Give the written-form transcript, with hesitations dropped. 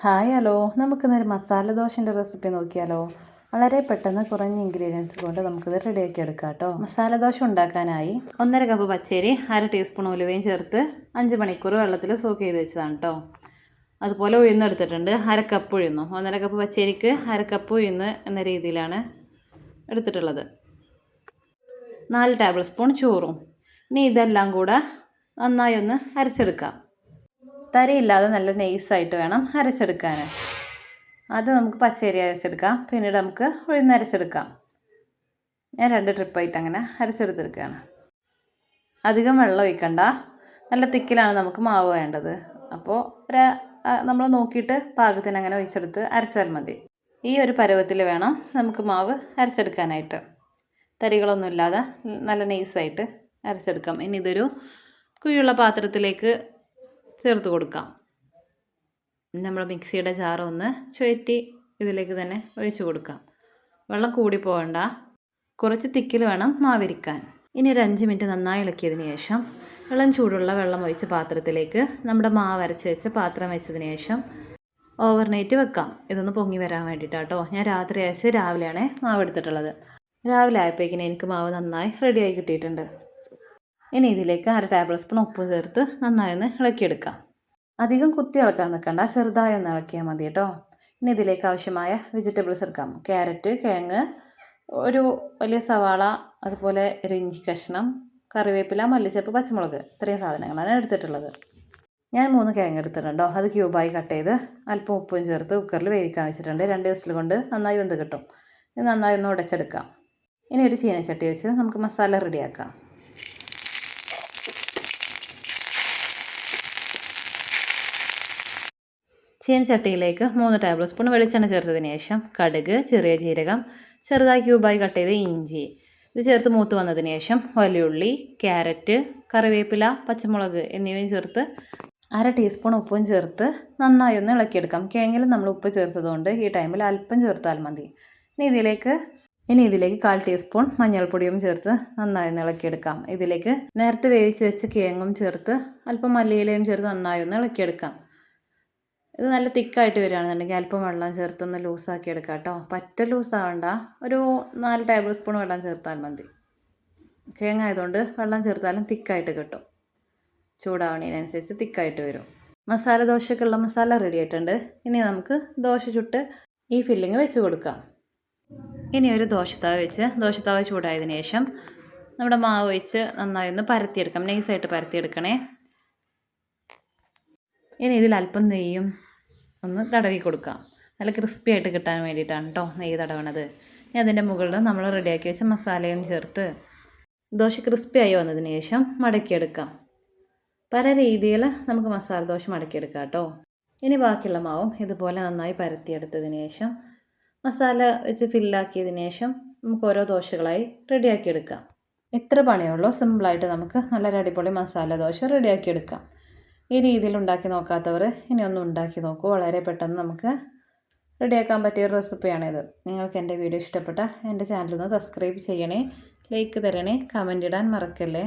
Hi hello, നമുക്കിന്നൊരു masala ദോശൻ്റെ recipe നോക്കിയാലോ. വളരെ പെട്ടെന്ന് കുറഞ്ഞ ഇൻഗ്രീഡിയൻസ് കൊണ്ട് നമുക്കിത് റെഡിയാക്കി എടുക്കാം കേട്ടോ. മസാല ദോശ ഉണ്ടാക്കാനായി 1.5 കപ്പ് പച്ചരി, 1/2 ടീസ്പൂൺ ഉലുവയും ചേർത്ത് 5 മണിക്കൂർ വെള്ളത്തിൽ സോക്ക് ചെയ്ത് വെച്ചതാണ് കേട്ടോ. അതുപോലെ ഉഴുന്നെടുത്തിട്ടുണ്ട്, 1/2 കപ്പ് ഉഴുന്നും. 1.5 കപ്പ് പച്ചരിക്ക് 1/2 കപ്പ് ഉഴുന്ന് എന്ന രീതിയിലാണ് എടുത്തിട്ടുള്ളത്. 4 ടേബിൾ സ്പൂൺ ചോറും. ഇനി ഇതെല്ലാം കൂടെ നന്നായി ഒന്ന് അരച്ചെടുക്കാം. തരിയില്ലാതെ നല്ല നൈസായിട്ട് വേണം അരച്ചെടുക്കാൻ. അത് നമുക്ക് പച്ചരി അരച്ചെടുക്കാം, പിന്നീട് നമുക്ക് ഉഴുന്നരച്ചെടുക്കാം. ഞാൻ 2 ട്രിപ്പായിട്ട് അങ്ങനെ അരച്ചെടുത്തെടുക്കുകയാണ്. അധികം വെള്ളം ഒഴിക്കണ്ട, നല്ല തിക്കിലാണ് നമുക്ക് മാവ് വേണ്ടത്. അപ്പോൾ നമ്മൾ നോക്കിയിട്ട് പാകത്തിന് അങ്ങനെ ഒഴിച്ചെടുത്ത് അരച്ചാൽ മതി. ഈ ഒരു പരുവത്തിൽ വേണം നമുക്ക് മാവ് അരച്ചെടുക്കാനായിട്ട്. തരികളൊന്നുമില്ലാതെ നല്ല നൈസായിട്ട് അരച്ചെടുക്കാം. ഇനി ഇതൊരു കുഴിയുള്ള പാത്രത്തിലേക്ക് ചേർത്ത് കൊടുക്കാം. നമ്മൾ മിക്സിയുടെ ജാർ ഒന്ന് ചുഴറ്റി ഇതിലേക്ക് തന്നെ ഒഴിച്ചു കൊടുക്കാം. വെള്ളം കൂടി പോകണ്ട, കുറച്ച് തിക്കിൽ വേണം മാവിരിക്കാൻ. ഇനി ഒരു 5 മിനിറ്റ് നന്നായി ഇളക്കിയതിന് ശേഷം ഇളം ചൂടുള്ള വെള്ളം ഒഴിച്ച് പാത്രത്തിലേക്ക് നമ്മുടെ മാവ് അരച്ച് വെച്ച് പാത്രം വെച്ചതിന് ശേഷം ഓവർനൈറ്റ് വെക്കാം. ഇതൊന്ന് പൊങ്ങി വരാൻ വേണ്ടിയിട്ടാട്ടോ. ഞാൻ രാത്രി അരച്ച് രാവിലെയാണ് മാവ് എടുത്തിട്ടുള്ളത്. രാവിലെ ആയപ്പോഴേക്കിന് എനിക്ക് മാവ് നന്നായി റെഡിയായി കിട്ടിയിട്ടുണ്ട്. ഇനി ഇതിലേക്ക് 1/2 ടേബിൾ സ്പൂൺ ഉപ്പ് ചേർത്ത് നന്നായി ഒന്ന് ഇളക്കിയെടുക്കാം. അധികം കുത്തി ഇളക്കാൻ നിൽക്കണ്ട, ചെറുതായി ഒന്ന് ഇളക്കിയാൽ മതി കേട്ടോ. ഇനി ഇതിലേക്ക് ആവശ്യമായ വെജിറ്റബിൾസ് എടുക്കാം. ക്യാരറ്റ്, കിഴങ്ങ്, ഒരു വലിയ സവാള, അതുപോലെ ഒരു ഇഞ്ചി കഷ്ണം, കറിവേപ്പില, മല്ലിച്ചപ്പ്, പച്ചമുളക്, ഇത്രയും സാധനങ്ങളാണ് എടുത്തിട്ടുള്ളത്. ഞാൻ 3 കിഴങ്ങ് എടുത്തിട്ടുണ്ടോ, അത് ക്യൂബായി കട്ട് ചെയ്ത് അല്പം ഉപ്പും ചേർത്ത് കുക്കറിൽ വേവിക്കാൻ വെച്ചിട്ടുണ്ട്. 2 വിസിൽ കൊണ്ട് നന്നായി വെന്ത് കിട്ടും. ഇത് നന്നായി ഒന്ന് ഉടച്ചെടുക്കാം. ഇനി ഒരു ചീനച്ചട്ടി വെച്ച് നമുക്ക് മസാല റെഡിയാക്കാം. ചീനച്ചട്ടിയിലേക്ക് 3 ടേബിൾ സ്പൂൺ വെളിച്ചെണ്ണ ചേർത്തതിന് ശേഷം കടുക്, ചെറിയ ജീരകം, ചെറുതായി ക്യൂബായി കട്ട് ചെയ്ത് ഇഞ്ചി ഇത് ചേർത്ത് മൂത്ത് വന്നതിന് ശേഷം വലിയുള്ളി, ക്യാരറ്റ്, കറിവേപ്പില, പച്ചമുളക് എന്നിവയും ചേർത്ത് 1/2 ടീസ്പൂൺ ഉപ്പും ചേർത്ത് നന്നായി ഒന്ന് ഇളക്കിയെടുക്കാം. കിഴങ്ങിൽ നമ്മൾ ഉപ്പ് ചേർത്തതുകൊണ്ട് ഈ ടൈമിൽ അല്പം ചേർത്താൽ മതി. ഇനി ഇതിലേക്ക് 1/4 ടീസ്പൂൺ മഞ്ഞൾപ്പൊടിയും ചേർത്ത് നന്നായി ഒന്ന് ഇളക്കിയെടുക്കാം. ഇതിലേക്ക് നേരത്തെ വേവിച്ച് വെച്ച് കിഴങ്ങും ചേർത്ത് അല്പം മല്ലിയിലയും ചേർത്ത് നന്നായി ഒന്ന് ഇളക്കിയെടുക്കാം. ഇത് നല്ല തിക്കായിട്ട് വരികയാണെന്നുണ്ടെങ്കിൽ അല്പം വെള്ളം ചേർത്തൊന്ന് ലൂസാക്കി എടുക്കാം കേട്ടോ. പറ്റ ലൂസാവണ്ട, ഒരു 4 ടേബിൾ സ്പൂൺ വെള്ളം ചേർത്താൽ മതി. കിഴങ്ങായതുകൊണ്ട് വെള്ളം ചേർത്താലും തിക്കായിട്ട് കിട്ടും. ചൂടാവണതിനനുസരിച്ച് തിക്കായിട്ട് വരും. മസാല ദോശയ്ക്കുള്ള മസാല റെഡി ആയിട്ടുണ്ട്. ഇനി നമുക്ക് ദോശ ചുട്ട് ഈ ഫില്ലിങ് വെച്ച് കൊടുക്കാം. ഇനി ഒരു ദോശത്താവ വെച്ച് ദോശത്താവ ചൂടായതിനു ശേഷം നമ്മുടെ മാവ് ഒഴിച്ച് നന്നായി ഒന്ന് പരത്തിയെടുക്കാം. നൈസായിട്ട് പരത്തിയെടുക്കണേ. ഇനി ഇതിൽ അല്പം നെയ്യും ഒന്ന് തടവി കൊടുക്കാം. നല്ല ക്രിസ്പി ആയിട്ട് കിട്ടാൻ വേണ്ടിയിട്ടാണ് കേട്ടോ നെയ്യ് തടവണത്. ഇനി അതിൻ്റെ മുകളിൽ നമ്മൾ റെഡിയാക്കി വെച്ച മസാലയും ചേർത്ത് ദോശ ക്രിസ്പി ആയി വന്നതിന് ശേഷം മടക്കിയെടുക്കാം. പല രീതിയിൽ നമുക്ക് മസാല ദോശ മടക്കിയെടുക്കാം കേട്ടോ. ഇനി ബാക്കിയുള്ള മാവും ഇതുപോലെ നന്നായി പരത്തിയെടുത്തതിന് ശേഷം മസാല വെച്ച് ഫില്ലാക്കിയതിന് ശേഷം നമുക്ക് ഓരോ ദോശകളായി റെഡിയാക്കിയെടുക്കാം. ഇത്ര പണിയുള്ളൂ. സിമ്പിളായിട്ട് നമുക്ക് നല്ലൊരു അടിപൊളി മസാല ദോശ റെഡിയാക്കിയെടുക്കാം. ഈ രീതിയിൽ ഉണ്ടാക്കി നോക്കാത്തവർ ഇനി ഒന്ന് ഉണ്ടാക്കി നോക്കൂ. വളരെ പെട്ടെന്ന് നമുക്ക് റെഡിയാക്കാൻ പറ്റിയ ഒരു റെസിപ്പിയാണിത്. നിങ്ങൾക്ക് എൻ്റെ വീഡിയോ ഇഷ്ടപ്പെട്ടാൽ എൻ്റെ ചാനൽ ഒന്ന് സബ്സ്ക്രൈബ് ചെയ്യണേ, ലൈക്ക് തരണേ, കമൻ്റ് ഇടാൻ മറക്കല്ലേ.